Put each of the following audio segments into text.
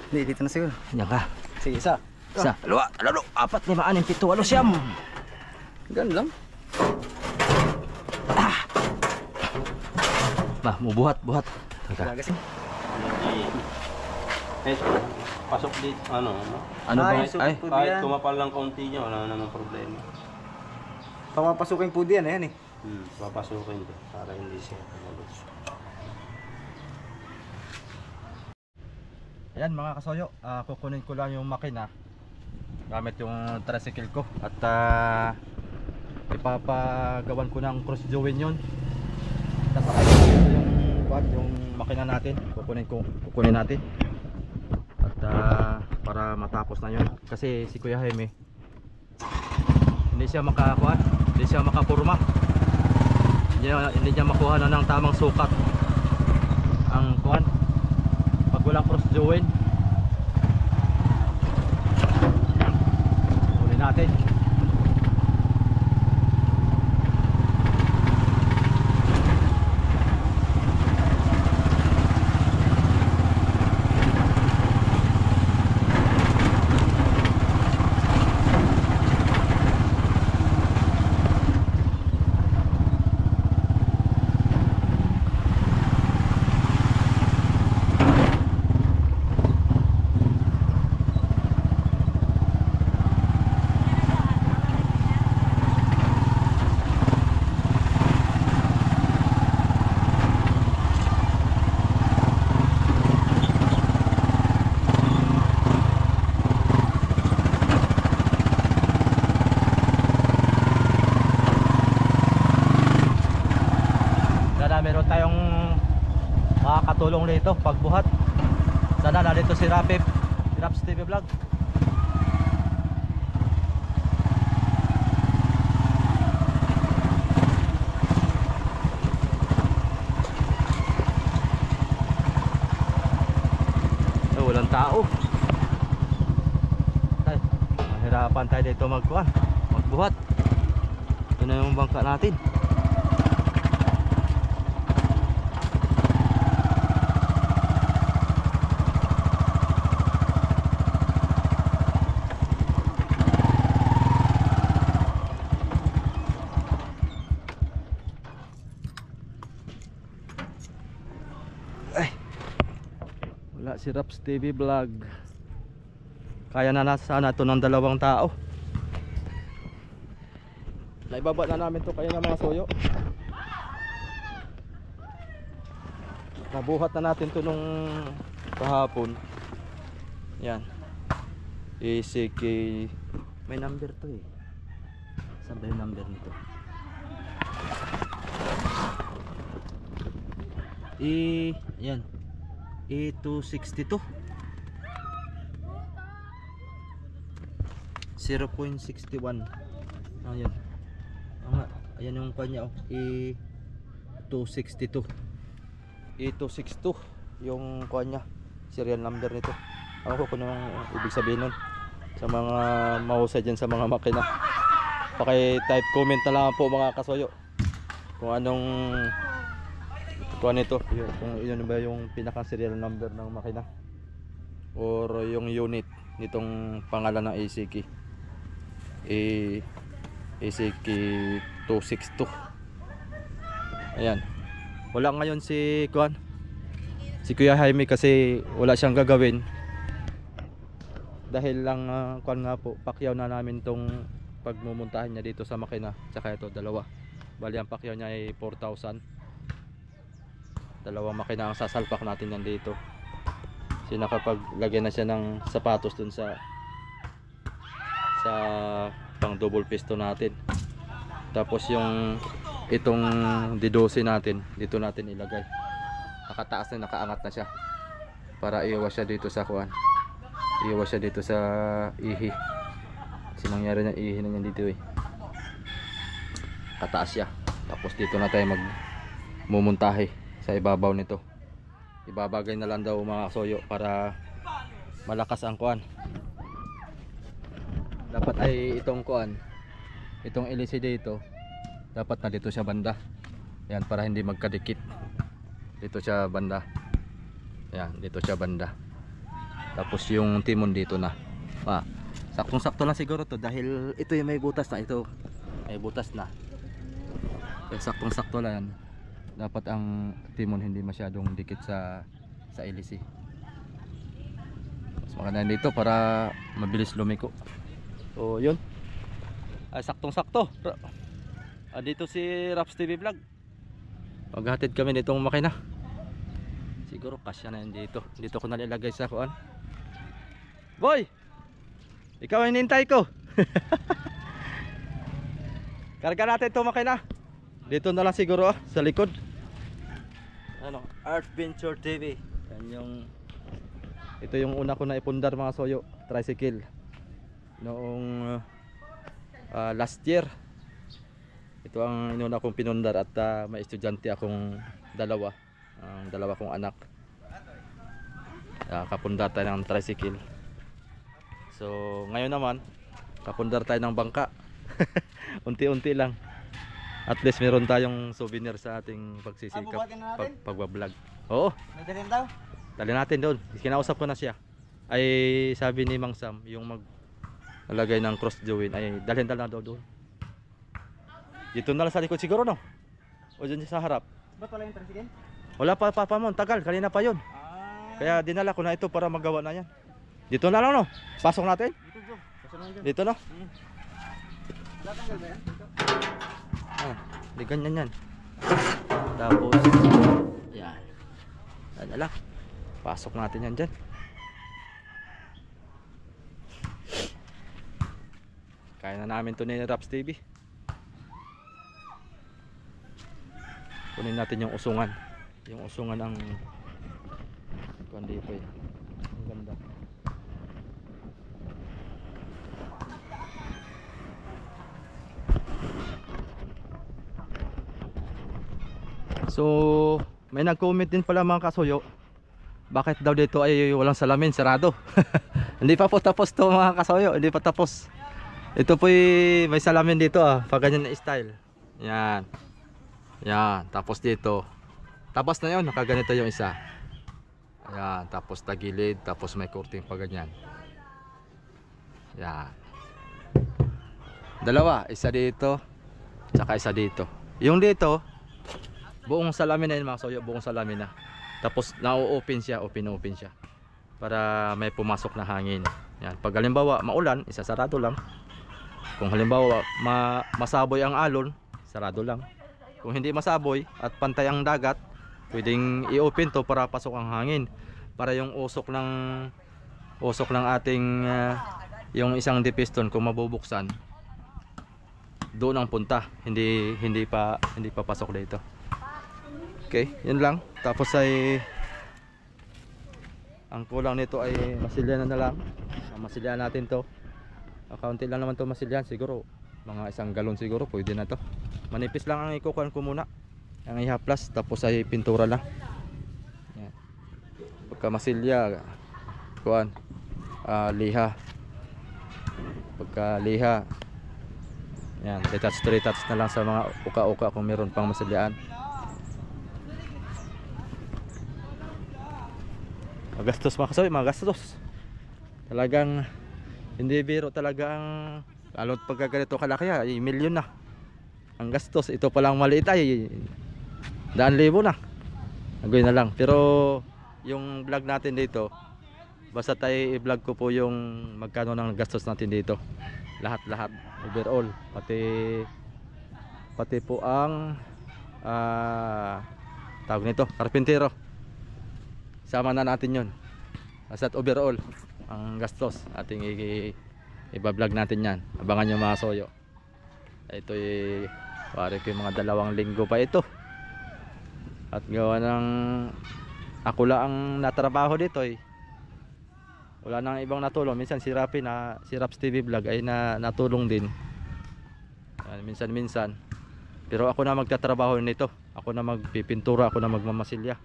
Hindi, dito na siguro. Yan ka. Sige, isa. Isa, dalawa, tatlo, apat, lima, anim, pito, walo, siyam. Ganun lang. Bah, buhat. Talaga siya. Pasok dito, ano? Ano ba? Ay, Ay, Kahit kumapal lang konti niya, wala namang problema. Pamapasukin po diyan, ayan eh. Papasukin ko para hindi siya tumalog. ayan mga kasoyo, kukunin ko lang yung makina gamit yung tricycle ko at ipapagawan ko ng cross join yun. Tapos yung makina natin, kukunin natin at para matapos na yun kasi si Kuya Jaime hindi siya makapurma, hindi niya makuha na ng tamang sukat ang kuhan pag walang cross join. Kunin natin. Meron tayong makakatulong dito pagbuhat. Sana nandito si Raps TV Vlog. Walang tao. Mahirapan tayo dito magbuhat. Ito na yung bangka natin. Si Raps TV Vlog. Kaya na sana ito ng 2 tao. Naibaba na namin ito kaya ng mga soyo. Nabuhat na natin ito nung kahapon. Yan ECK. May number to eh. Saan ba yung number nito? Yan E262 0.61. Ayan. Ayan yung kanya E262 E262 yung kanya serial number nito. Ako kung anong ibig sabihin nun sa mga mahusay dyan sa mga makina. Paki-type comment na lang po mga kasoyo kung anong kung ano ito, kung yun ba yung pinaka serial number ng makina or yung unit nitong pangalan ng ACK ACK 262. Ayan, wala ngayon si Kuya Jaime kasi wala siyang gagawin dahil lang nga po, pakyaw na namin tong pagmumuntahan niya dito sa makina. Tsaka ito dalawa, bali ang pakyaw niya ay 4,000. Dalawang makina ang sasalpak natin yan dito. Kasi nakapaglagyan na siya ng sapatos dun sa pang double piston natin. Tapos yung itong D12 natin dito natin ilagay. Nakataas na, nakaangat na siya para iwas siya dito sa iwas siya dito sa ihi. Kasi nangyari na ihi na yan dito eh. Kataas siya. Tapos dito na tayo magmumuntahe sa ibabaw nito. Ibabagay na lang daw mga soyo para malakas ang dapat ay itong itong LCD dito dapat na dito siya banda. Yan, para hindi magkadikit. Dito siya banda. Yan, dito siya banda. Tapos yung timon dito na. Saktong-sakto lang siguro to dahil ito yung may butas na, ito may butas na. Kaya saktong-sakto lang yan. Dapat ang timon hindi masyadong dikit sa hélice. Mas maganda dito para mabilis lumiko. So yun. Saktong-sakto. Dito si Raps TV Vlog. Maghatid kami nitong makina. Siguro kasya na yun dito. Dito ko nalalagay sa kuan. Boy! Ikaw ang hinintay ko. Karga natin itong makina. Dito na lang siguro sa likod. Ano, Adventure TV. Yan yung, ito yung una ko na ipundar mga soyo, tricycle. Noong last year. Ito ang inuna kong pinundar at may estudyante akong dalawa. Dalawa kong anak. Kapundar tayo ng tricycle. So ngayon naman kapundar tayo ng bangka. Unti-unti lang. At least meron tayong souvenir sa ating pagsisikap pagbablog. Oo. Nadalhin daw? Dali natin doon. Kinausap ko na siya. Ay sabi ni Mang Sam yung maglagay ng cross join ay dalhin na daw doon. Dito na lang sa likod siguro, no? O dyan sa harap. Ba't wala yung tricycle? Wala pa mo, tagal, kanina pa yun. Kaya dinala ko na ito para magawa na yan. Dito na lang, no? Pasok natin? Dito, no? Tatanggal ba yan? Di ganyan yan. Tapos yan. Yan na lang. Pasok natin yan dyan. Kaya na namin to ni Raps TV. Kunin natin yung usungan. Yung usungan ang kuan dito eh. Ang ganda. So may nag-comment din pala mga kasuyo, bakit daw dito ay walang salamin, sarado. Hindi pa po tapos to mga kasuyo, hindi pa tapos. Ito po may salamin dito pag ganyan na style. Yan. Yan, tapos dito. Tapos na yun, nakaganito yung isa. Yan, tapos tagilid, tapos may curtain pa ganyan. Yan. Dalawa, isa dito, tsaka isa dito. Yung dito, buong salamin na yun mga soyo, buong salamin na. Tapos na-open siya, open siya. Para may pumasok na hangin. Yan, pag halimbawa maulan, isasarado lang. Kung halimbawa masaboy ang alon, sarado lang. Kung hindi masaboy at pantay ang dagat, pwedeng i-open to para pasok ang hangin. Para yung usok ng ating yung isang dipiston kung mabubuksan, doon ang punta, hindi pa pasok dito. Okay, yun lang. Tapos ay ang kulang nito ay masilyanan na lang. Masilyanan natin to. Kaunti lang naman to masilyan, siguro mga 1 galon siguro pwede na to. Manipis lang ang ikukuhan ko muna, ang ihaplas, tapos ay pintura lang. Yan. Pagka masilya kuhan, liha. Pagka liha, yan, retouch na lang sa mga uka-uka kung meron pang masilyaan. Magastos mga kasawi, magastos. Talagang hindi biro talagang, lalo't pagka ganito kalaki ay milyon na ang gastos. Ito palang maliit ay 100,000 na. Agoy na lang. Pero yung vlog natin dito, basta tayo i-vlog ko po yung magkano ng gastos natin dito. Lahat overall, pati po ang tawag nito, karpintero. Sama na natin yun. Basta overall ang gastos ating i-vlog natin yan. Abangan nyo mga soyo. Ito pare ko yung mga 2 linggo pa ito. At gawa ng ako lang ang natrabaho dito wala nang ibang natulong. Minsan si Raps TV Vlog ay natulong din. Minsan. Pero ako na magtatrabaho nito. Ako na magpipintura, ako na magmamasilya.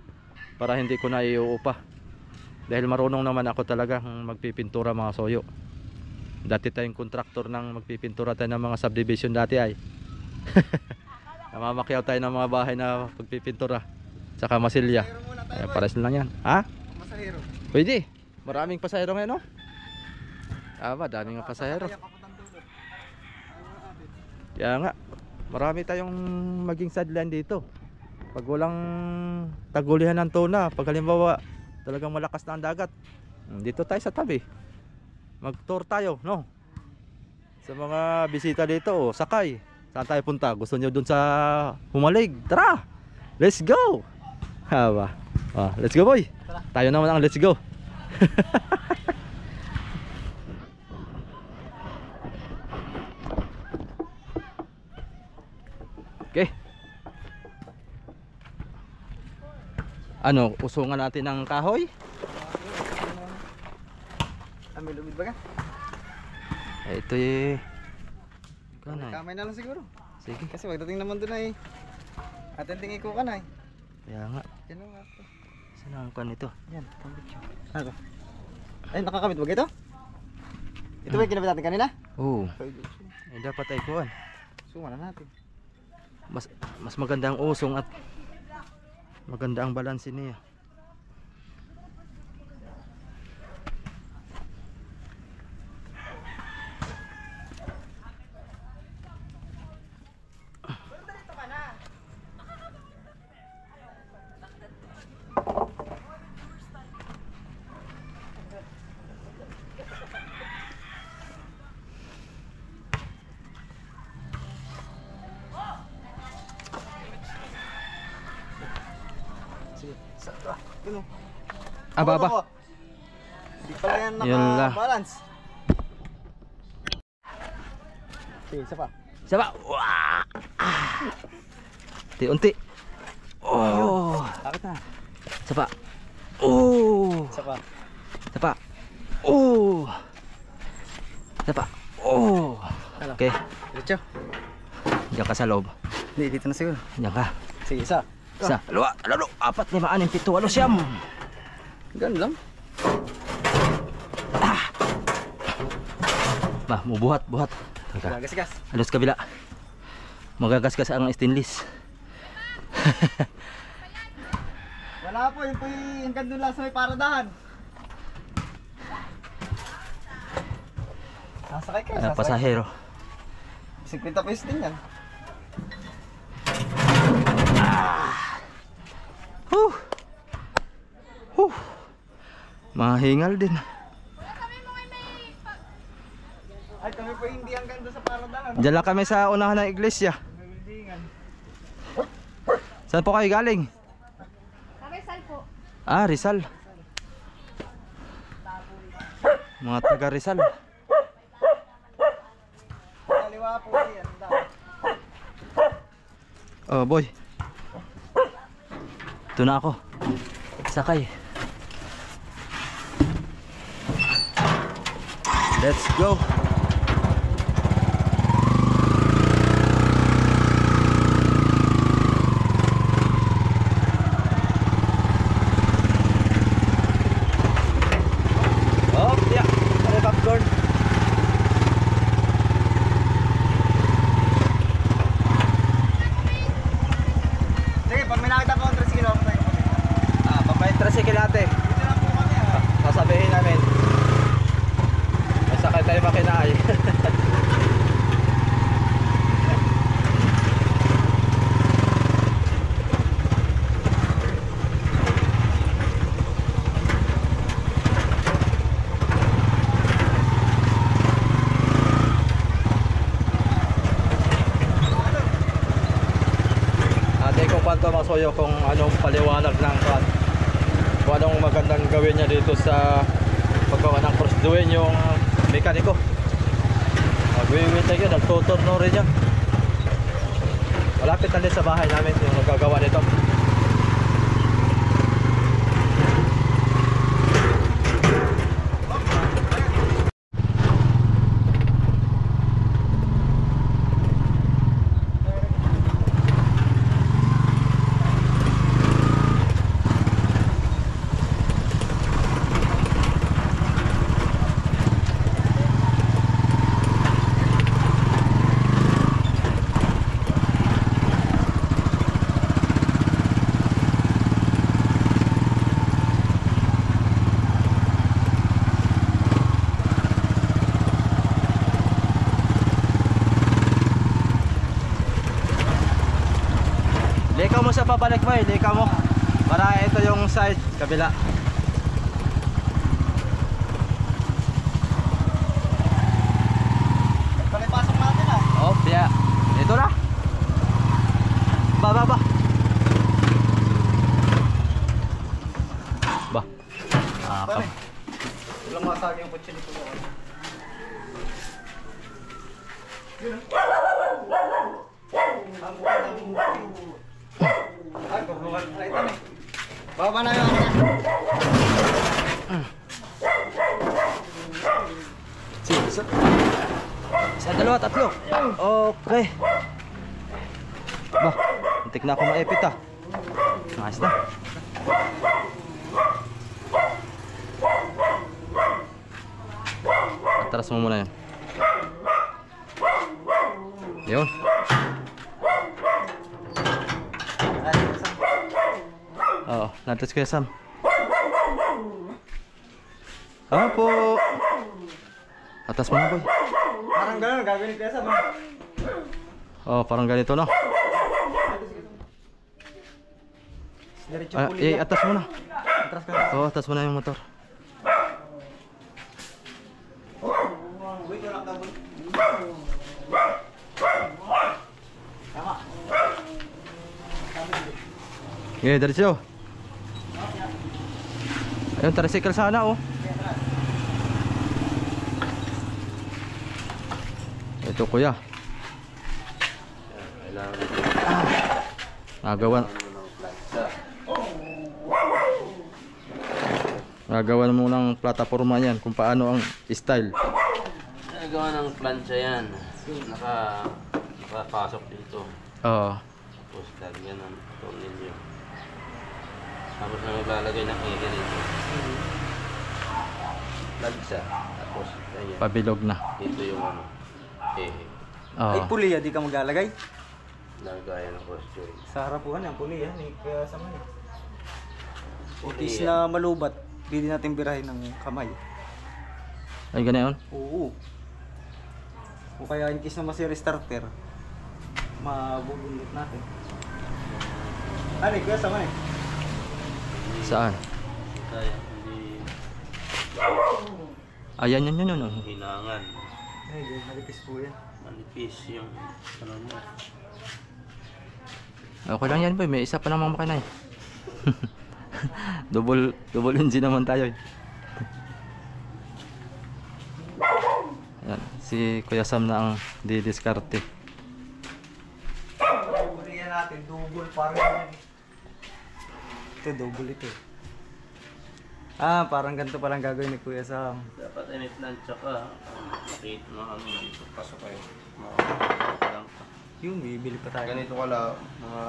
Para hindi ko na iuupa. Dahil marunong naman ako talaga magpipintura mga soyo. Dati tayong kontraktor ng magpipintura tayo ng mga subdivision dati ay. Namamakyaw tayo ng mga bahay na pagpipintura. Tsaka masilya. Pares lang yan. Ha? Masahero. Pwede. Maraming pasahero ngayon, no? Daming nga pasahero. Kaya papuntang dulo. Ano atin? Kaya nga, marami tayong maging sideline dito. Pag walang tagulihan ng tuna, pag halimbawa talagang malakas na ang dagat, dito tayo sa tabi. Mag-tour tayo, no? Sa mga bisita dito, sakay. Saan tayo punta? Gusto nyo dun sa Humalig? Tara! Let's go! Let's go, boy! Tara. Tayo naman ang let's go! Okay. Ano, usungan natin ng kahoy? May lumid ba ka? Ito kanay. Kamay na lang siguro. Sige. Kasi pagdating naman doon ay atenting iko ka na eh. Kaya nga. Yan ang ato. Saan ang kan ito? Yan, kambit siya. Ano? Ay, nakakamit ba ito? Ito ba yung kinabit natin kanina? Oo. Dapat ay kuhan. Suma na natin. Mas maganda ang usong at maganda ang balanse niya. Sige. Ano? Aba. Hindi pala yan Yun lang. naka-balance. Sige, isa pa. Saba. Unti. Oh. Bakit na? Saba. Oh. Isa pa. Saba. Oh. Saba. Oh. Ano? Okay. Diretso. Diyan ka sa loob. Hindi, dito na siguro. Diyan ka. Sige, isa. Isa, dalawa, tatlo, apat, lima, anim, pito, walo, siyam. Ganun lang. Buhat. Teka. Gagas-gas. Alos kabila. Magagasgas ang stainless. Wala po, yun po yung hanggang doon lang sa may paradahan. Sasakay kayo, sasakay. Pasahero. 50 pesos din yan. Mahingal din. Ay, kami po hindi hanggang doon sa paradahan. Diyan lang kami sa unahan ng iglesia. May buildingan. Saan po kayo galing? Rizal po. Rizal. Mga taga Rizal. Kaliwa po yan. Oh boy. Ito na ako. Sakay. Let's go. Oh, yeah. Ano popcorn? Sige, pag may nakita po ang tricycle, ako tayo kami. Pag may tricycle ate, Dito lang po kami sasabihin namin. May sakay tayo makinay. Ate, kung kwanto masuyo kung anong paliwanag ng kung anong magandang gawin niya dito sa paggawa ng cross doing yung mekaniko. Magwiwin tayo, nagtuturno rin niya. Malapit na din sa bahay namin yung nagagawa nito. mo sa pabalik mo, ilika mo. Para ito yung side, kabila. Palipasok natin ah. Oh, yeah. Ito na. Ba. Ba. Pare. Walang masagi yung kutsi nito. Ay, kukuhan na ito eh. Baba na yung Isa, dalawa, tatlo. Okay. Ba, muntik na ako maipit ah. Nice na. Atras mo muna yun. Yun. Oo, natas ko Sam. Po. Atas mo na boy. Parang gano'n, gagawin kaya sa mga. Oh, parang ganito no. Diretso puli. Atas mo na. Atras ka na. Oh, atas mo na yung motor. Wait, wala ka boy. Tama. Okay, diretso. Ayun, tricycle sana oh. Ito kuya. Kailangan Gagawan mo ng plataforma yan kung paano ang style. nagawa ng plancha yan. Nakapasok dito. Oo. Tapos lagyan ng tornilyo. Tapos na maglalagay ng ege dito. Plancha. Tapos ayan. Pabilog na. Dito yung ano. Ege. Oo. Ay, puliya, di ka maglalagay. Lagayan ng cross joint. Sa harapuan yan, puliya. Kaya sa mga. Puliya. Itis na malubat, pwede natin birahin ng kamay. Ay, ganoon? Oo. O kaya in case na masira starter, mabubundot natin. Ano, kaya sama eh. Saan? Kaya hindi Ayan, yun. hinangan. Ay, nalipis po yan. Manipis yung ano mo. Okay lang yan boy, may isa pa namang makina eh. double engine naman tayo eh. Ayan, si Kuya Sam na ang didiskarte. Puliya natin, double parang ito, double ito. Ah, parang ganito palang gagawin ni Kuya Sam. Dapat iniplancha ka. Nakita mo ano dito. Pasok kayo. Lang ka. Yun, bibili pa tayo. Ganito ka lang. Mga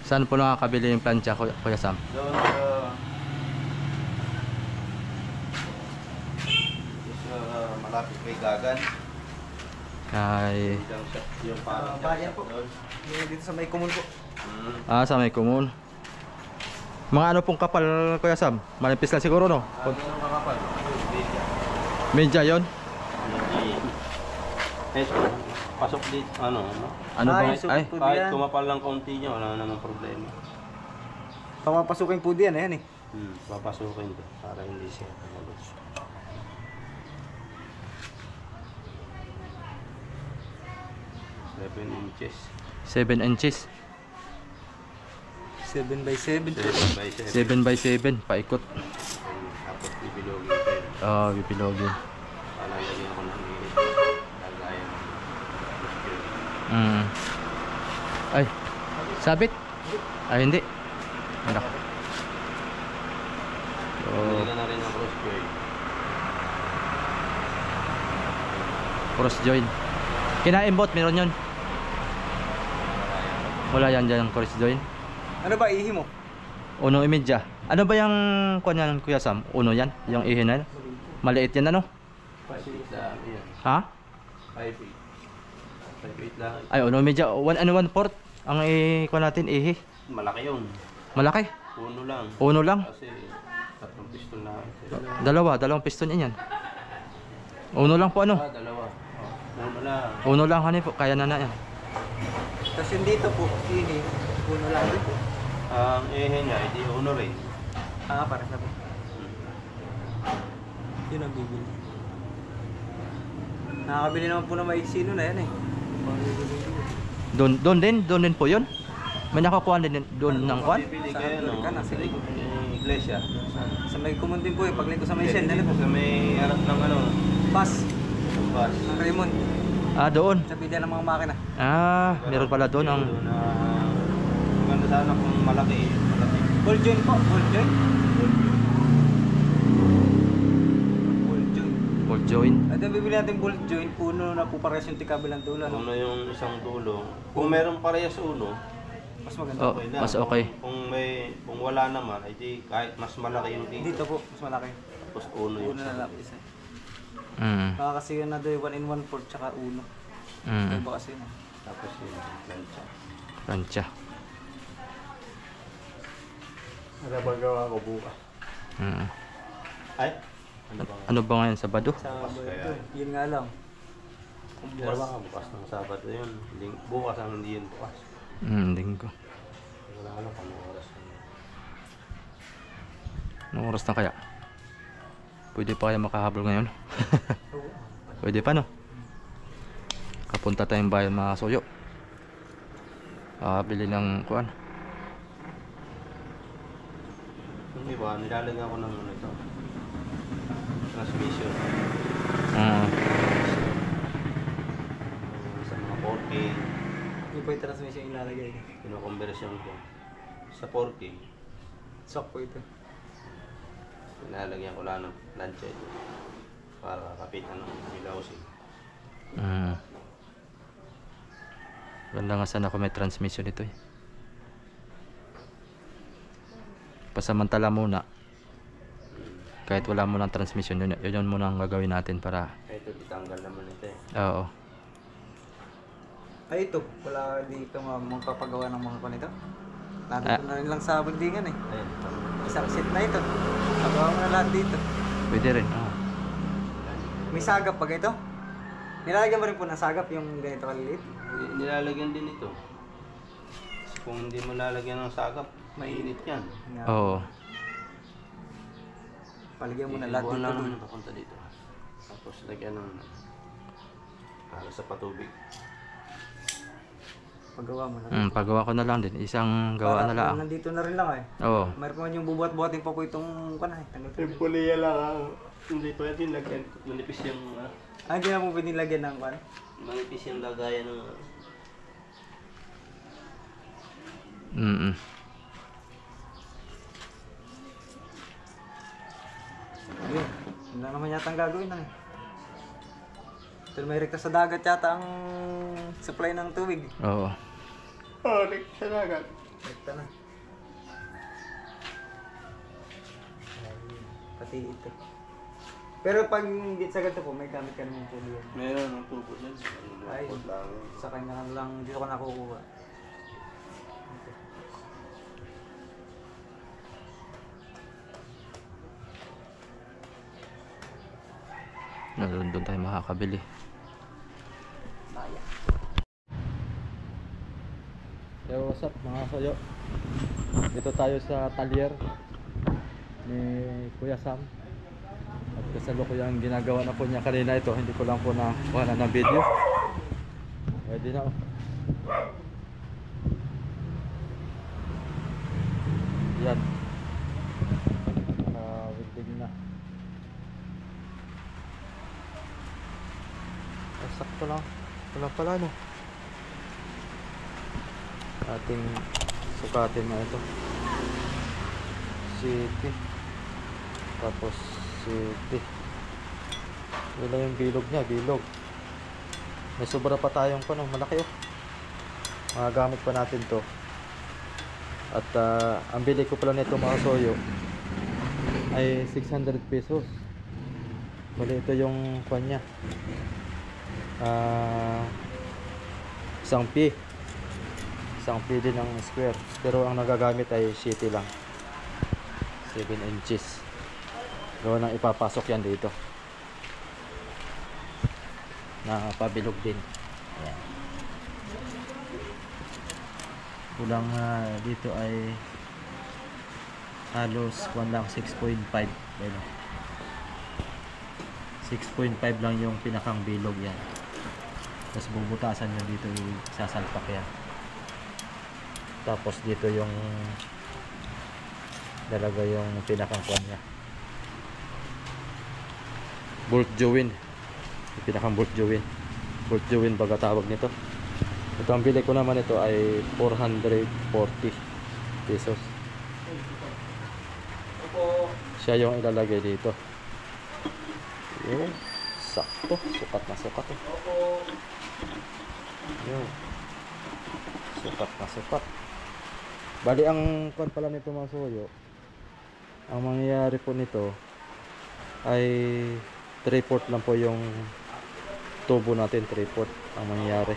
Saan po nakakabili yung plancha Kuya Sam? doon sa malapit kay Gagan. Ay, Diyan siya yung parang bayan po. doon. Yung dito sa may kumun po. sa may kumun. Mga ano pong kapal Kuya Sam? Manipis lang siguro no? Ano yung kakapal? Medya yon. Pasok dito, ano? Ano Ay, ba? so- Ay, Pwede Kahit yan. kumapal lang kaunti niya, wala namang problema. Papapasukin po diyan, ayan eh. Papasukin ko para hindi siya tumalog. 7 inches. 7 inches. 7x7. 7 by 7. 7 by 7, paikot. Tapos bibilogin ko yun. Bipilogin. Palalagyan ko ng init. Lagayan. Ay, sabit? Ay, hindi. Anak. Bili ka na rin ng cross joint. Cross join. Kinaimbot, meron yun. Wala yan dyan ang cross join. Ano ba ihi mo? Uno imedya. Ano ba yung kuwan yan, Kuya Sam? Uno yan? Yung ihin na yan? Maliit yan ano? 5 feet lang yan. Ha? 5 feet. 5 feet lang. Ay, uno imedya. 1 and 1/4 ang kuwan natin, ihi. Malaki yun. Malaki. Uno lang. Uno lang. Kasi tatlong pistol na. Dalawang piston yan yan. Uno lang po ano? Dalawa. Uno lang. Uno lang hani po, kaya na yan. Tapos yung dito po, ihi, Puno lang din po. Ang ehe niya, hindi uno rin. Para na po. Yun ang bibili. Nakakabili naman po ng maiksino na yan eh. Doon din po yun. May nakakuha din doon ng kwan. Bibili kayo, no? Ka na, Sa sige. iglesia. Sa may kumun din po eh. Pag ko sa may send, Dito sa may harap ng ano, bus. bus. Ng Raymond. Doon. Sa pila ng mga makina. Meron pala doon ang Doon na maganda sana kung malaki. Ball joint po. Ball joint. Ball joint. ball joint. At yung bibili natin ball joint, uno na po parehas yung tikabilang dulo. Uno yung isang dulo. Kung meron parehas uno, Mas maganda. Oh, okay lang. mas okay. Kung wala naman, ay di kahit mas malaki yung dito. Dito po, mas malaki. Tapos uno yung Uno na lang isa. Mm. Kasi yun na doon 1 in 1/4 tsaka uno. Mm. Iba kasi yun. Tapos yung plancha. Plancha. Nagagawa ko bukas. Mm. Ay? Ano ba? Ano ba ngayon, Sabado? Sa Bukas kaya ito, yun nga lang. Kung Pero bukas. baka bukas ng Sabado yun. Bukas ang hindi yun bukas. Linggo. Wala alam kung anong oras. Anong oras na kaya? Pwede pa kaya makahabol ngayon? Pwede pa, no? Kapunta tayong bayan mga soyo. Bili ng kuan. Yung iba, nilalagyan ko ng ano ito. Transmission. Sa mga 4K. Hindi po yung transmission ilalagay. Pinoconversion ko. Sa 4K. Shock po ito. Nilalagyan ko lang ng plancha ito. Para kapitan ng ilausin. Ganda nga sana kung may transmission ito eh. Pasamantala muna. Kahit wala mo ng transmission, yun muna ang gagawin natin para... Ito, ditanggal naman ito eh. Oo. Ay ito, wala dito magpapagawa ng mga panito. Nandito na rin lang sa buildingan eh. Ayun, tama. Isang set na ito. Pagawa mo na lahat dito. Pwede rin. May sagap pag ito. Nilalagyan mo rin po ng sagap yung ganito kaliliit. Nilalagyan din ito. Kung hindi mo lalagyan ng sagap, mainit yan. Oo. Paligyan mo na lahat Ibuan dito. lang Dun. naman papunta dito. Tapos lagyan ng para sa patubig. Paggawa mo na. Pagawa ko na lang din. Isang gawa na lang. Nandito na rin lang eh. Oo. Mayroon pa man yung bubuhat-buhatin pa po itong kanay. Puliya lang ang hindi pwede lagyan. Manipis yung Hindi na po pwedeng lagyan ng kan. manipis yung lagayan ng Ayun. Yun lang naman yata ang gagawin na eh. Pero may rekta sa dagat yata ang supply ng tubig. Oo. sa dagat. Rekta na. Pati ito. Pero pag sa ganito po, may gamit ka naman po diyan. Meron ng tubo yan. Ay, sa kanya lang dito ko nakukuha. Doon tayo makakabili. Yo, what's up mga soyo? Dito tayo sa talyer ni Kuya Sam. At kasalukuyan ginagawa na po niya kanina ito. Hindi ko lang po na kuha na ng video. Pwede na oh. Yan. Winding na. Sakto lang. Wala pala no. Ating sukatin na ito. City. Tapos city. Wala yung bilog niya. Bilog. May sobra pa tayong ano. Malaki oh. Magagamit pa natin to. At ang bili ko pala nito mga soyo ay 600 pesos. Bali ito yung kwan niya. Isang P din ng square, pero ang nagagamit ay city lang, 7 inches. Gawa nang ipapasok yan dito na pabilog din. Ayan. Kulang dito ay halos 1 lang 6.5. Ayun. 6.5 lang yung pinakang bilog yan. Tapos bubutasan nyo dito, sasalpak yan. Tapos dito yung dalaga yung pinakang kuwan niya. Bolt join. Yung pinakang bolt join. Bolt join baga tawag nito. Ito ang bili ko naman ito ay 440 pesos. Siya yung ilalagay dito. Yun. Sakto. Sukat na sukat. Yun. Sukat na sukat. Bali ang kuwan pala nito mga suyo. Ang mangyayari po nito ay 3/4 lang po yung tubo natin. 3/4 ang mangyayari.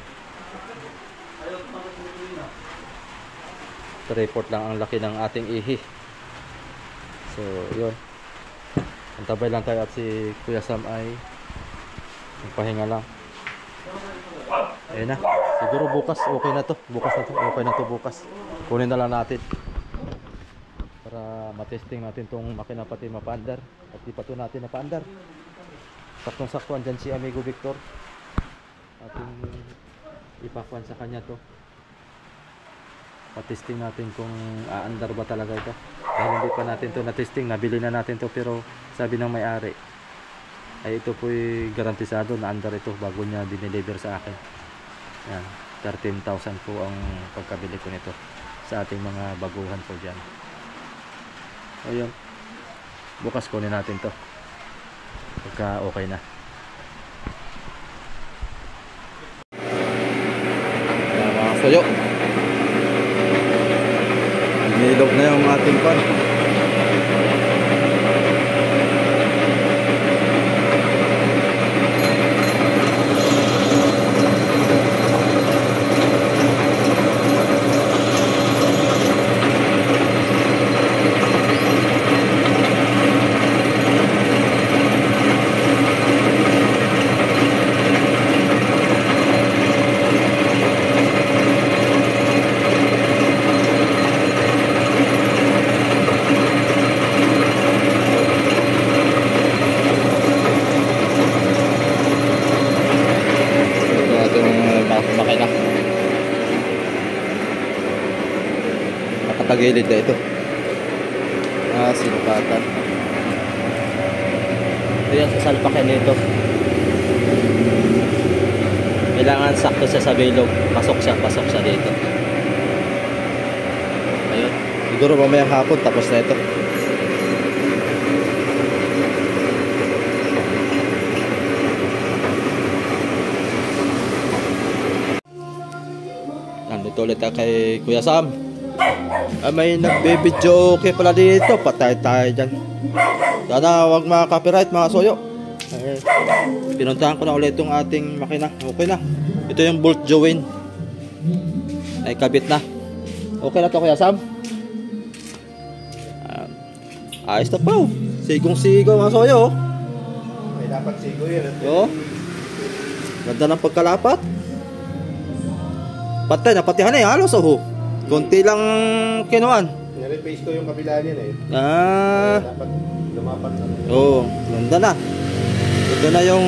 3/4 lang ang laki ng ating ihi. So yun. Antabay lang tayo at si Kuya Sam ay magpahinga lang. Ayun na. Siguro bukas okay na to. Bukas na to. Okay na to bukas. Kunin na lang natin. Para matesting natin tong makina pati mapaandar. At di pa to natin napaandar. Saktong-sakto andyan si Amigo Victor. Ating ipakuan sa kanya to. Patesting natin kung aandar ba talaga ito. Dahil hindi pa natin to na-testing. Nabili na natin to pero sabi ng may-ari ay ito po'y garantisado na andar ito bago niya dineliver sa akin. Yan, 13,000 po ang pagkabili ko nito sa ating mga baguhan po dyan. Ayun, bukas kunin natin to pagka okay na. Yan mga suyo, nilog na yung ating pan. Makina nakatagilid na ito. Sinukatan ito yan sa salpakin nito. Kailangan sakto siya sa bilog. Pasok siya dito. Ayun, siguro mamayang hapon tapos na ito. Nandito ulit kay Kuya Sam. May nagbe-video okay pala dito. Patay tayo dyan. Sana wag mga-copyright mga soyo. Pinuntahan ko na ulit itong ating makina. Okay na. Ito yung bolt join. Ay kabit na. Okay na to Kuya Sam. Ayos na po. Sigong-sigo mga soyo. May dapat sigo yun. Oh. Ganda ng pagkalapat. Patay na patihan eh halos oh. Konti lang kinuan. Nireplace ko yung kabila niya eh. Dapat lumapat na. Oo, ganda na. Ito na yung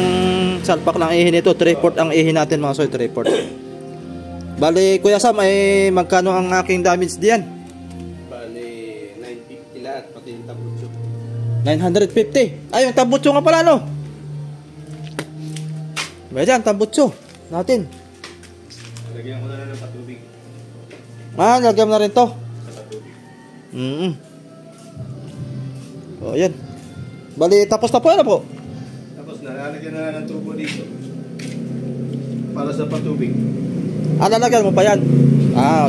salpak ng ihi nito. 3/4 ang ihi natin mga soy, 3/4. Bali Kuya Sam ay magkano ang aking damage diyan? Bali, 950 lahat, pati yung tabutso. 950. Ay, yung tambutso nga pala no. Medyan, tambutso natin. Lagyan ko na lang ng patubig. Lagyan na rin to. Sa patubig. O, yan. Bali, tapos na po yan po. Tapos nalalagyan na lang ng tubo dito. Para sa patubig. Lalagyan mo pa yan.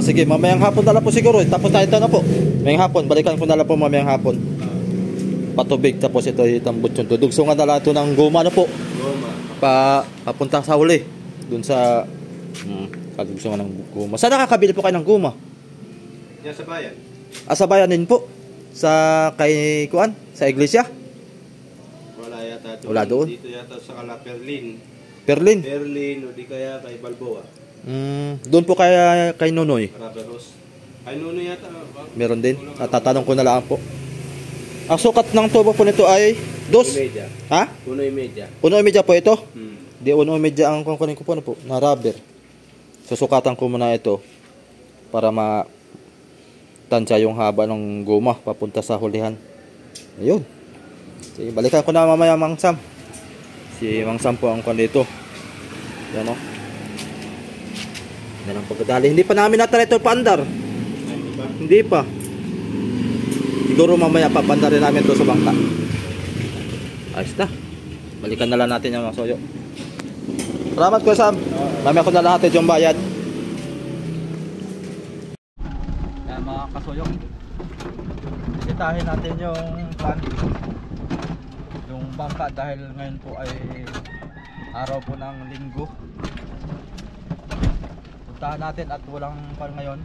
Sige, mamayang hapon na lang po siguro. Tapos na ito na po. Mamayang hapon, balikan ko na lang po mamayang hapon. Patubig, tapos ito itambot yung dudugsungan na lang ito ng goma na po. Goma. Papunta sa huli. Dun sa kadugsungan ng goma. Saan nakakabili po kayo ng goma? Yan sa bayan. Sa bayan din po. Sa kay Kuan? Sa iglesia? Wala yata doon. Wala doon? Dito yata sa Kala Perlin. Perlin? Perlin o di kaya kay Balboa. Doon po kay Nonoy. Raberos. Ay, nuno yata. Meron din. Tatanong ko na lang po. Ang sukat ng tubo po nito ay 2. Ha? 1.5. 1.5 po ito? Hmm. Di 1.5 ang kukunin ko po, ano po na rubber. Susukatan ko muna ito para tansya yung haba ng goma papunta sa hulihan. Ayun. Sige, balikan ko na mamaya Mang Sam. Si Mang Sam po ang kwan dito. Yan o. Yan ang pagkadali. Hindi pa namin natry ito paandar. Hindi pa. Siguro mamaya papandarin namin ito sa bangka. Ayos na. Balikan na lang natin yung mga soyo. Salamat ko Sam. Mamaya ko na lang natin yung bayad. Mga kasoyong, bisitahin natin yung bangka dahil ngayon po ay araw po ng linggo. Puntahan natin at walang pan ngayon,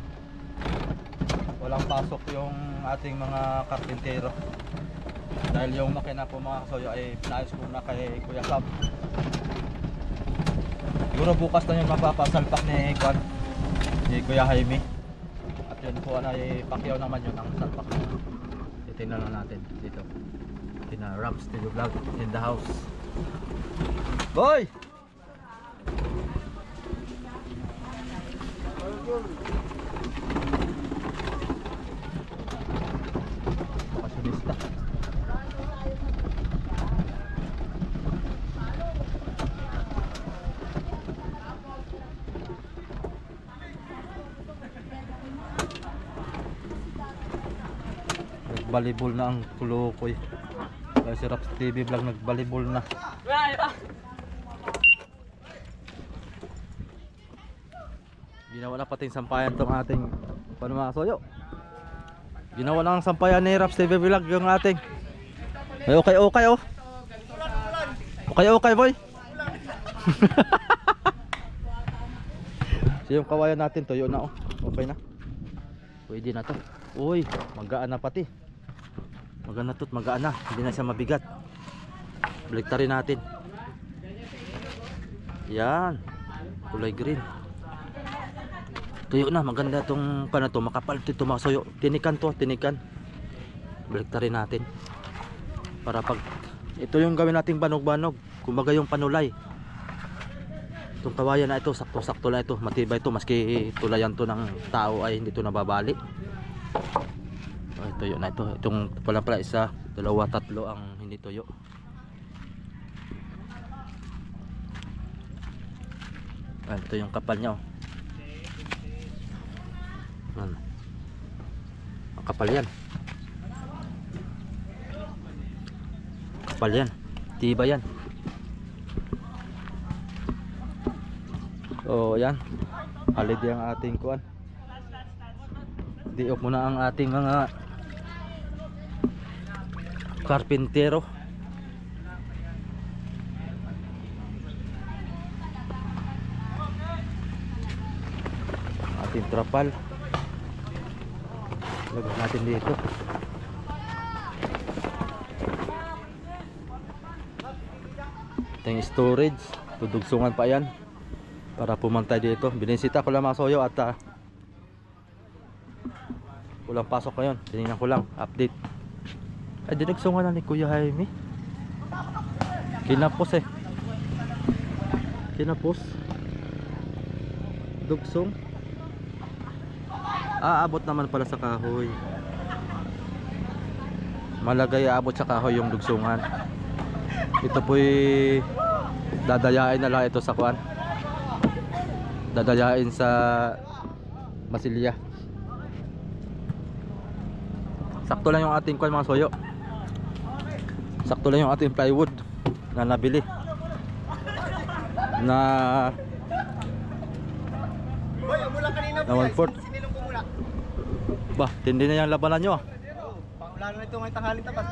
walang pasok yung ating mga karpintero dahil yung makina po mga kasoyo ay pinayos ko na kay Kuya Sam. Siguro bukas na yung mapapasalpak ni Kuya Jaime. Yun po ay pakyaw naman yun ang salpak na titignan na natin dito. Tina Rams Studio Vlog in the house. Boy! Pasyonista. Nagbalibol na ang Kulukoy. Kaya si Raps TV Vlog nagbalibol na. Ginawa na pating sampayan tong ating mga soyo. Ginawa na ang sampayan ni Raps TV Vlog yung ating. Ay okay oh. Okay boy. So yung kawayan natin tuyo na oh. Okay na. Pwede na to. Uy, magaan na pati. Magaan na to't magaan na. Hindi na siya mabigat. Baliktarin natin. Yan. Kulay green. Tuyo na, maganda itong to, makapal ito mga soyo. Tinikan to, tinikan. Baliktarin natin. Para pag ito yung gawin nating banog-banog. Kumbaga yung panulay. Itong kawayan na ito, sakto-sakto na ito. Matibay ito, maski tulayan to ng tao ay hindi ito nababali. Tuyo na ito. Itong pala 1, 2, 3 ang hindi tuyo. Ito yung kapal niya oh. Ang kapal yan. Kapal yan. Tiba yan. So yan. Alid yung ating kuan. Di-off muna ang ating mga karpintero. Ating trapal. Lagyan natin dito. Ating storage. Tudugsungan pa yan para pumantay dito. Binisita ko lang mga soyo at walang pasok ngayon. Tinignan ko lang, update. Ay, dinagsungan na ni Kuya Jaime. Kinapos eh. Kinapos. Dugsong. Aabot naman pala sa kahoy. Malagay aabot sa kahoy yung dugsungan. Ito po'y dadayain na lang ito sa kuan. Dadayain sa Masilya. Sakto lang yung ating kuan mga soyo. Sakto lang yung ating plywood na nabili na 1/4. Bah, tindi na yung labanan nyo ah. Lalo na ito ngayong tanghali tapat.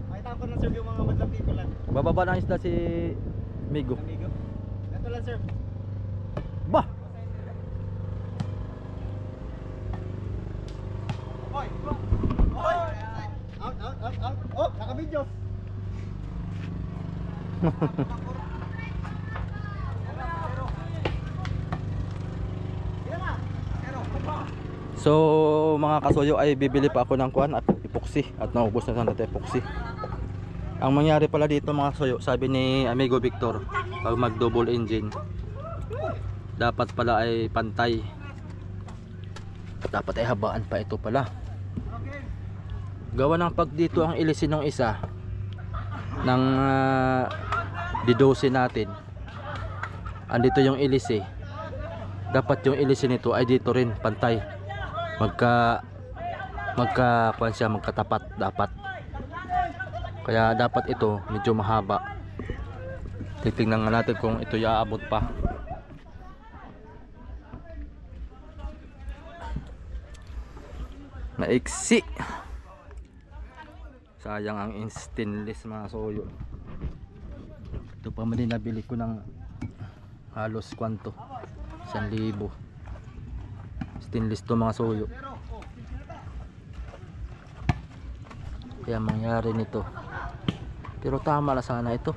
Makita ko ng serve yung mga madlang people lang. Bababa ng isda si Migo. Amigo. Ito lang sir. Bah! Hoy! Hoy! Out! Oh, naka-video. Ilan na? 0. So mga kasuyo ay bibili pa ako ng kuan at epoxy at naubos na sana epoxy. Ang mangyari pala dito mga kasuyo, sabi ni Amigo Victor, pag mag double engine dapat pala ay pantay. Dapat ay habaan pa ito pala. Gawa ng pag dito ang ilisin ng isa ng D12 natin. Andito yung ilis eh. Dapat yung ilisin nito ay dito rin pantay. Kuan siya, magkatapat dapat. Kaya dapat ito medyo mahaba. Titingnan nga natin kung ito iaabot pa. Naiksi. Sayang ang stainless mga soyo. Ito pa man din nabili ko ng halos kwanto 1,000. Stainless to mga soyo. Kaya mangyari nito. Pero tama na sana ito.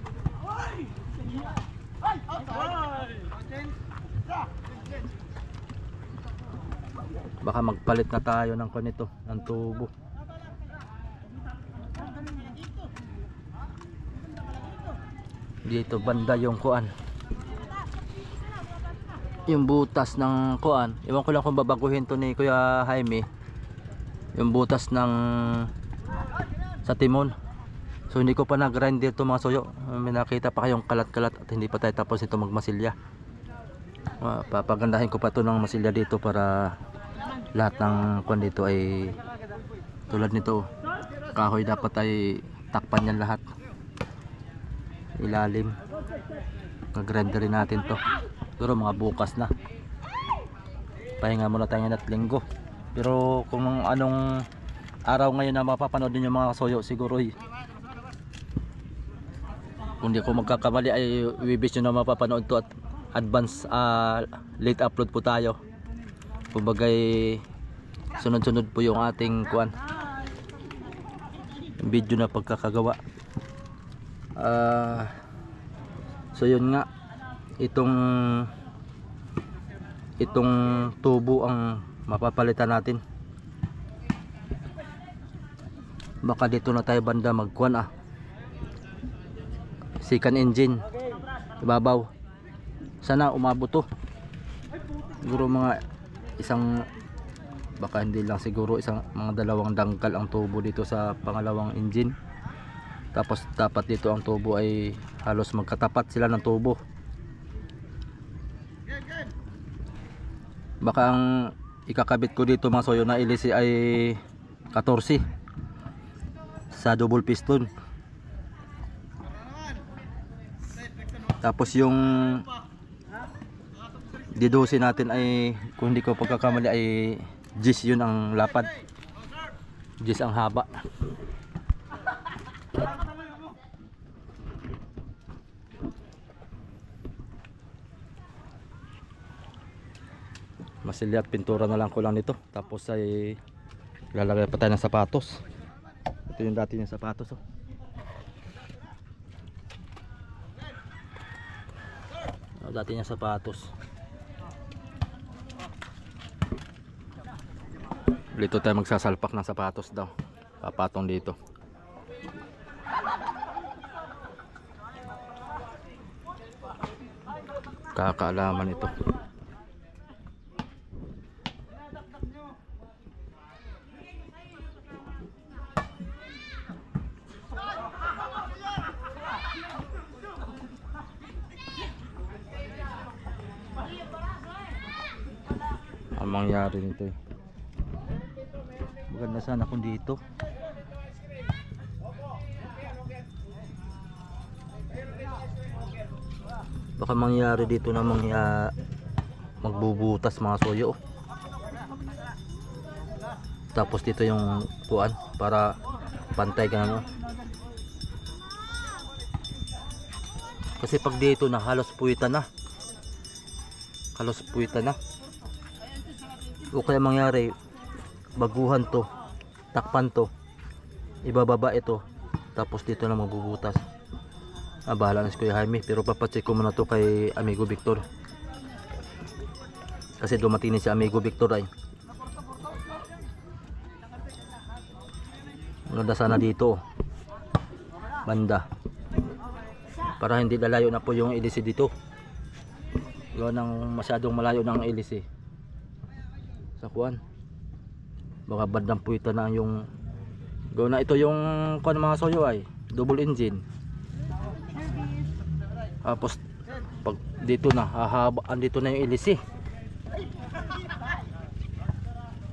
Baka magpalit na tayo ng kanito, ng tubo. Dito banda yung kuan, yung butas ng kuan. Iwan ko lang kung babaguhin to ni Kuya Jaime, yung butas ng sa timon. So hindi ko pa nag-grind dito mga soyo. May nakita pa kayong kalat-kalat at hindi pa tayo tapos ito magmasilya. Papagandahin ko pa to ng masilya dito para lahat ng kuan dito ay tulad nito. Kahoy dapat ay takpan yan lahat. Ilalim. Nag-grind rin natin to. Pero mga bukas na. Pahinga muna tayo ng linggo. Pero kung anong araw ngayon na mapapanood ninyo mga kasoyo, siguro kung di ko magkakamali ay wibis nyo na mapapanood to at advance late upload po tayo. Kumbagay sunod-sunod po yung ating kuan video na pagkakagawa. So yun nga, itong tubo ang mapapalitan natin. Baka dito na tayo banda magkuan second engine ibabaw. Sana umabot to. Siguro mga baka hindi lang, siguro mga 2 dangkal ang tubo dito sa pangalawang engine. Tapos dapat dito ang tubo ay halos magkatapat sila ng tubo. Baka ang ikakabit ko dito mga soyo na ilisi ay 14 sa double piston. Tapos yung D12 natin ay, kung hindi ko pagkakamali, ay gis yun ang lapad. Gis ang haba. Masilya at pintura na lang ko lang nito. Tapos ay lalagay pa tayo ng sapatos. Ito yung dati yung sapatos dati yung sapatos. Dito tayo magsasalpak ng sapatos daw. Papatong dito. Kakaalaman ito. Ang mangyari nito maganda sana kung dito. Baka mangyari dito na magbubutas mga soyo. Tapos dito yung kuan para pantay ganun. Kasi pag dito na halos puwitan na. O kaya mangyari baguhan to, takpan to, ibababa ito, tapos dito na magbubutas. Bahala na si Kuya Jaime, pero papacheck ko muna to kay Amigo Victor kasi dumating ni si Amigo Victor ay Maganda sana dito. Banda. Para hindi lalayo na po yung ilisi dito. Gawa ng masyadong malayo ng ilisi. Sa kuan. Baka bandang puwita na yung gawa na ito yung kuan mga soyo ay double engine. Tapos pag dito na hahabaan dito na yung ilisi.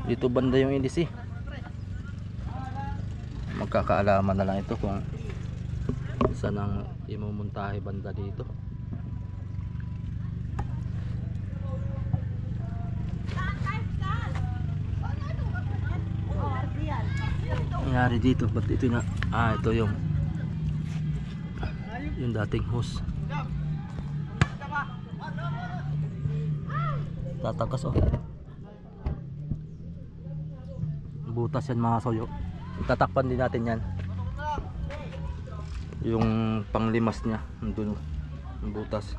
Dito banda yung ilisi. Magkakaalaman na lang ito kung saan ang imumuntahe banda dito. Nangyari dito, ba't ito na ito yung dating hose. Tatakas oh. Butas yan mga soyo. Tatakpan din natin yan. Yung panglimas niya nandun yung butas.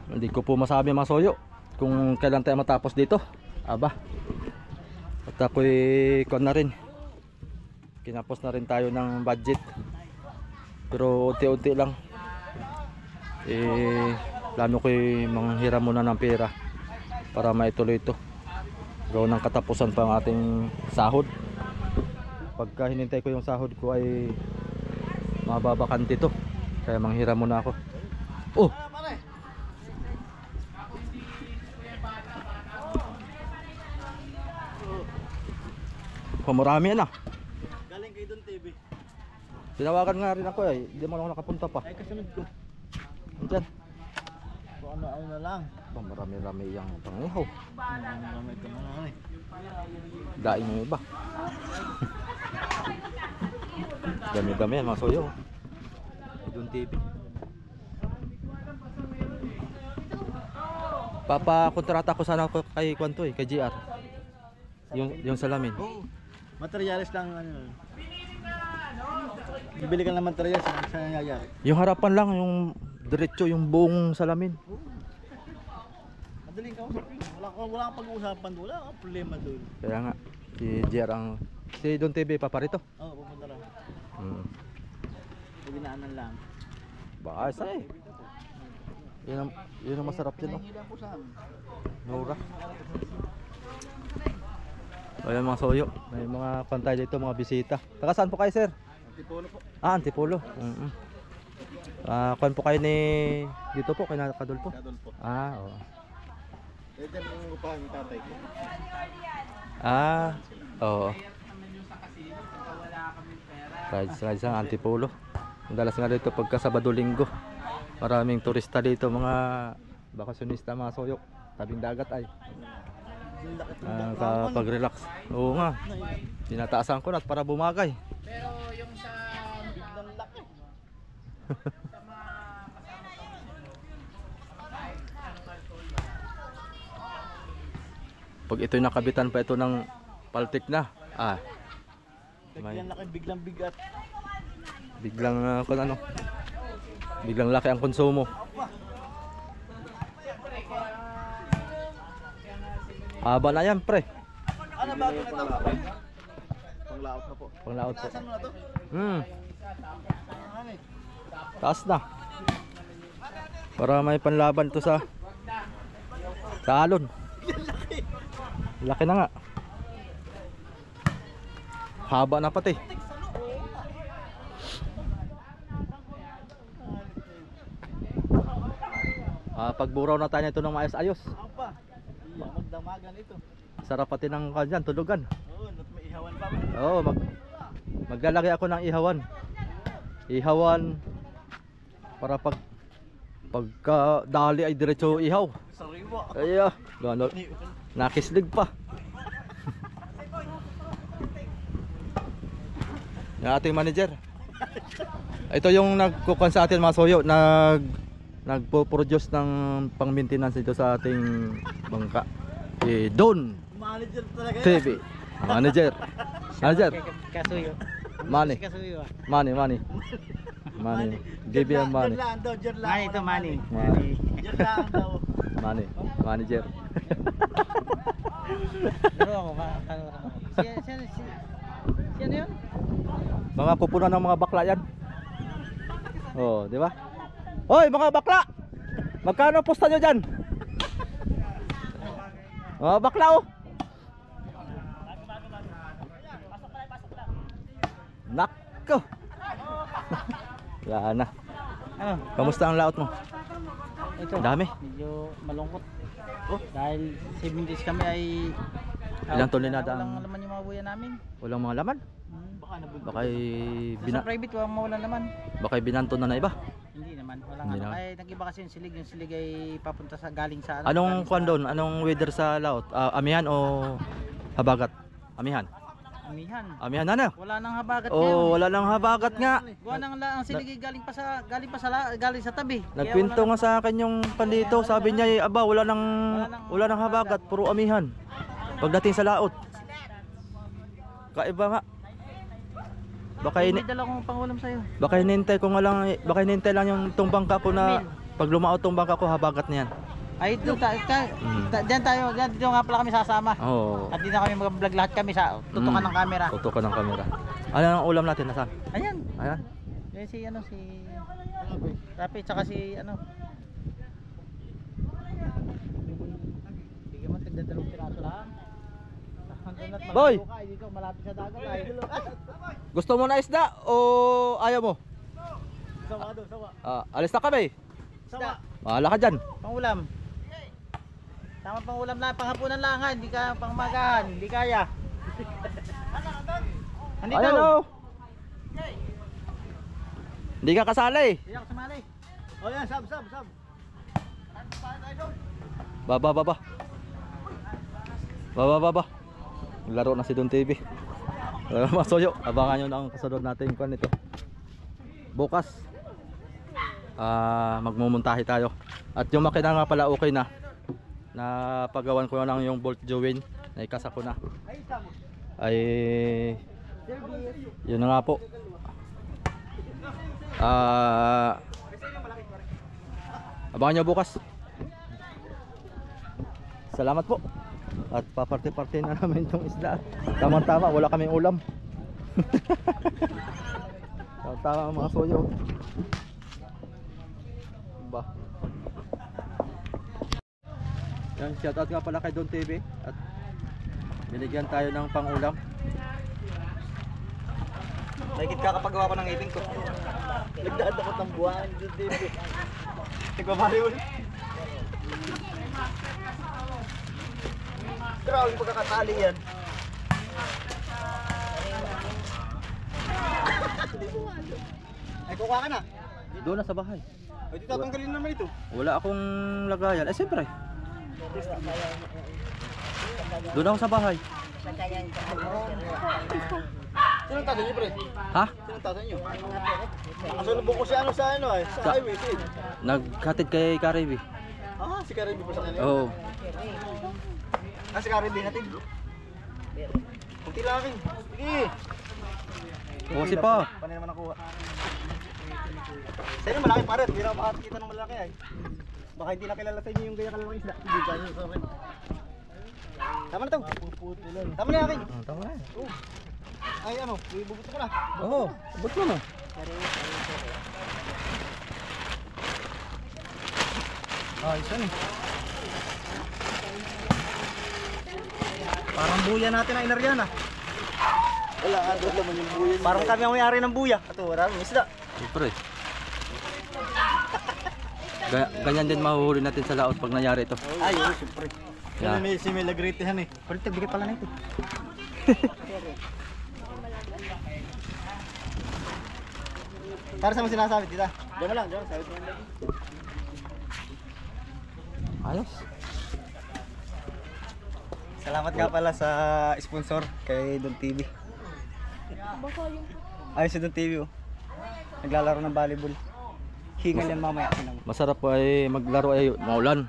Hindi ko po masabi mga soyo kung kailan tayo matapos dito. Aba, at ako'y kuwan na rin, kinapos na rin tayo ng budget, pero unti-unti lang. Plano ko'y manghiram muna ng pera para maituloy ito. Gawa ng katapusan pa ang ating sahod. Pagka hinintay ko yung sahod ko ay mababakante ito, kaya manghiram muna ako. Oh! Marami yan ah. Galing kay Don TV. Tinawagan nga rin ako eh. Hindi man ako nakapunta pa. Ay kasunod ko. Andyan. Kung ano na lang. Marami-rami yung pangihaw. Marami ito na lang eh. Daing mo iba. Dami-dami yan mga soyo. Don TV. Papakontrata ko sana ako kay Kwanto eh, kay GR. Yung salamin. Oo. Materialis lang ano. Bibili ka ng materialis sa nangyayari. Yung harapan lang, yung diretso, yung buong salamin. Madaling kausapin. Wala kang pag-uusapan doon. Wala kang problema doon. Kaya nga, si GR ang... Si Don TV paparito. Oo, pupunta lang. Hmm. lang. Baka isa eh. Yun ang masarap dyan oh. Nora. Ayan mga soyo. May mga pantay dito, mga bisita. Taga saan po kayo sir? Antipolo po. Antipolo. Kuan po kayo ni... Dito po, kay Kadolpo? Kadolpo. Oo. Ito yung upahan ng tatay ko. Oo. Rides ang Antipolo. Madalas nga dito pagka Sabado-Linggo. Maraming turista dito, mga bakasyonista, mga soyok. Tabing dagat ay. Kapag-relax. Oo nga. Tinataasan ko na para bumagay. Pero yung sa biglang laki. Pag ito'y nakabitan pa ito ng paltik na. Biglang laki, biglang bigat. Biglang biglang laki ang konsumo. Haba na yan pre. Ano bago na ito? Panglaot na po. Panglaot po. Taasan mo na to? Taas na. Para may panlaban to sa alon. Laki na nga. Haba na pati. Pagburaw na tayo nito ng maayos-ayos. Apa? Magdamagan ito. Sarap pati ng kanyan, tulugan. Oo, may ihawan pa. Oo, maglalagay ako ng ihawan. Ihawan para pagka dali ay diretso ihaw. Sariwa. Ay, nakislig pa. Yung ating manager. Ito yung nagkukuhan sa atin mga soyo, nagpo-produce ng pang-maintenance dito sa ating bangka. Manager talaga. TV. Manager. Manager. Kasuyo. Money. Kasuyo. Money. Give him money. Money to money. Money. Jerlaan daw. Money. Manager. Pero ako si ano yun? Mga kupunan ng mga bakla yan. Oh, di ba? Hoy, mga bakla! Magkano pusta nyo dyan? Mga bakla oh! Nako! Yan na. Ano? Kamusta ang laot mo? Ito. Ang dami. Medyo malungkot. Dahil 7 days kami ay Ilang tonelada ang- walang laman yung mga buya namin. Walang mga laman. Baka Sa private walang mawalan naman. baka binanto na iba. Hindi naman, wala Hindi nga. naman. Ay, nag-iba kasi yung silig ay papunta sa galing sa Anong galing sa kwan doon? Anong weather sa laot? Amihan o habagat? Amihan. Amihan. Amihan na na. Wala nang habagat Oh, wala nang habagat nga. Gawa nang ang silig ay galing sa tabi. Kaya Nagkwento wala nga sa akin yung pandito, sabi niya, aba wala nang habagat, puro amihan. Pagdating sa laot. Kaiba nga. Baka May dala kong pangulam sa'yo. baka hinintay lang yung tong bangka ko na pag lumaot tong bangka ko habagat na yan. Ay, doon diyan nga pala kami sasama. Oo. At di na kami mag-vlog lahat kami sa tutukan ng camera. Tutukan ng camera. Ano ang ulam natin? Nasaan? Ayan. Ayan. Si Rapi tsaka si bigyan mo tigdadalawang piraso lang. Boy! Dito malapit sa dagat ay. Gusto mo na isda o ayaw mo? Sawa. Alis na kami. Sawa. Mahala ka dyan. Pangulam. Tama pangulam lang, panghapunan lang ha, hindi ka pangmagahan, hindi kaya. Andito. Ayan o. Hindi ka kasali. Hindi ako sumali. Oh yan, sab. Baba. Laro na si Don TV. Masuyo. Abangan nyo na ang kasunod natin kung ito. Bukas magmumuntahe tayo. At yung makina nga pala okay na. Napagawan ko lang yung bolt join. Naikasa ko na. Ay yun na nga po. Abangan nyo bukas. Salamat po. At paparte-parte na namin itong isda. Tama-tama, wala kaming ulam. Tama mga soyo. Ba. Yan, shoutout nga pala kay Don TV. At binigyan tayo ng pang-ulam. Nakikit ka kapag gawa ko ng ibing ko. Nagdadakot ng buwan, Don TV. Nagmamali ulit. Grabe pagkakatali yan. Ay, kukuha ka na. Doon na sa bahay. Ay, di tatanggalin naman ito. Wala akong lagayan. Eh siyempre. Doon ako sa bahay. Sinong tasan niyo, pre? Ha? Sinong tasan niyo? Kasulubong ko si ano sa highway, si. Naghatid kay Karibi. Si Karibi po sa kanila. Oo. Si Karibi natin. Kunti lang akin. Sige. Busi pa. Paano naman nakuha? Sa inyo malaki pa rin. Hindi na makakita ng malaki ay. Baka hindi na kilala sa inyo yung gaya kalalang isda. Hindi ka nyo sa akin. Tama na to. Tama na akin. Tama na. Ay ano, ibubuto ko na. Oo. Ba't mo na? Isa eh. Parang buya natin ang inaryan ah. Wala nga doon naman yung buya. Parang kami ang may-ari ng buya. Ito, maraming isda. Siyempre. Ganyan din mahuhuli natin sa laot pag nangyari ito. Ay, oo, siyempre. Yeah. Yan may lagritihan eh. Palit, bigay pala na ito. Para sa mga sinasabi, tita. Diyan lang, diyan. Sabi mo lang. Ayos. Salamat nga pala sa sponsor kay Don TV. Ayos si Don TV oh. Naglalaro ng volleyball. Hingal yan mamaya. Masarap po ay maglaro ay maulan.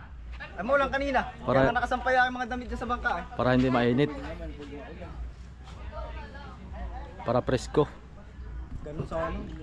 Ay mo lang kanina. Kaya nakasampay ang mga damit dyan sa bangka eh. Para hindi mainit. Para presko. Ganun sa ano.